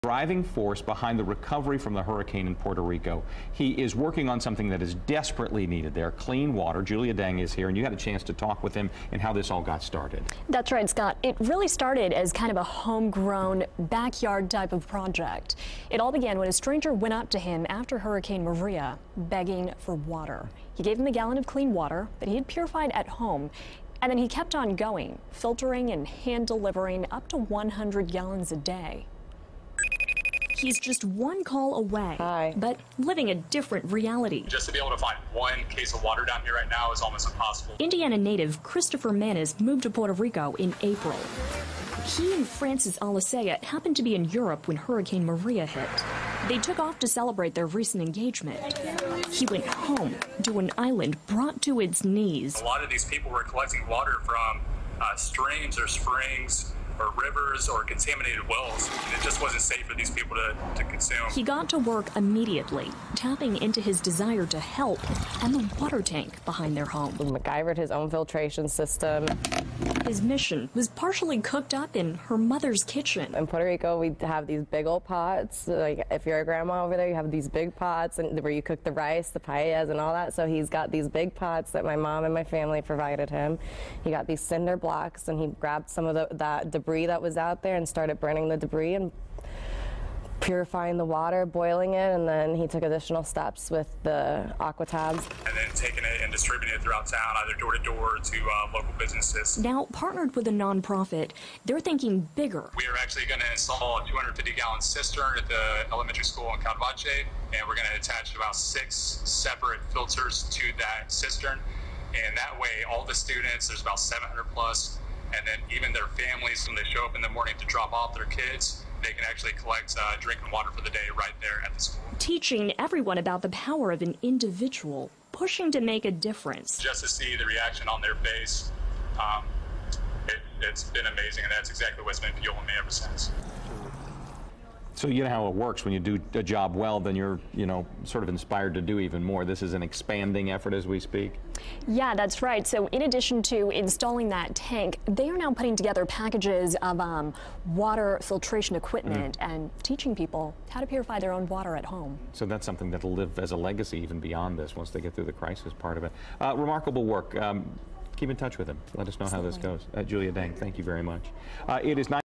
driving force behind the recovery from the hurricane in Puerto Rico. He is working on something that is desperately needed there, clean water. Julia Deng is here, and you had a chance to talk with him and how this all got started. That's right, Scott. It really started as kind of a homegrown backyard type of project. It all began when a stranger went up to him after Hurricane Maria, begging for water. He gave him a gallon of clean water that he had purified at home. And then he kept on going, filtering and hand delivering up to 100 gallons a day. He's just one call away, but living a different reality. Just to be able to find one case of water down here right now is almost impossible. Indiana native Christopher Manis moved to Puerto Rico in April. He and Francis Alicea happened to be in Europe when Hurricane Maria hit. They took off to celebrate their recent engagement. He went home to an island brought to its knees. A lot of these people were collecting water from streams or springs or rivers or contaminated wells, and it just wasn't safe for these people to consume. He got to work immediately, tapping into his desire to help and the water tank behind their home. He MacGyvered his own filtration system. His mission was partially cooked up in her mother's kitchen. In Puerto Rico, we have these big old pots. Like if you're a grandma over there, you have these big pots and where you cook the rice, the paellas, and all that. So he's got these big pots that my mom and my family provided him. He got these cinder blocks, and he grabbed some of that debris that was out there and started burning the debris and purifying the water, boiling it, and then he took additional steps with the aqua tabs. And then taking it and distributing it throughout town, either door to door to local businesses. Now partnered with a nonprofit, they're thinking bigger. We are actually going to install a 250-gallon cistern at the elementary school in Calvache, and we're going to attach about 6 separate filters to that cistern. And that way, all the students, there's about 700 plus, and then even their families, when they show up in the morning to drop off their kids, they can actually collect drinking water for the day right there at the school. Teaching everyone about the power of an individual, pushing to make a difference. Just to see the reaction on their face, it's been amazing, and that's exactly what's been fueling me ever since. So you know how it works. When you do a job well, then you're, sort of inspired to do even more. This is an expanding effort as we speak. Yeah, that's right. So in addition to installing that tank, they are now putting together packages of water filtration equipment and teaching people how to purify their own water at home. So that's something that'll live as a legacy even beyond this once they get through the crisis part of it. Remarkable work. Keep in touch with him. Let us know how this goes. Julia Deng, thank you very much. It is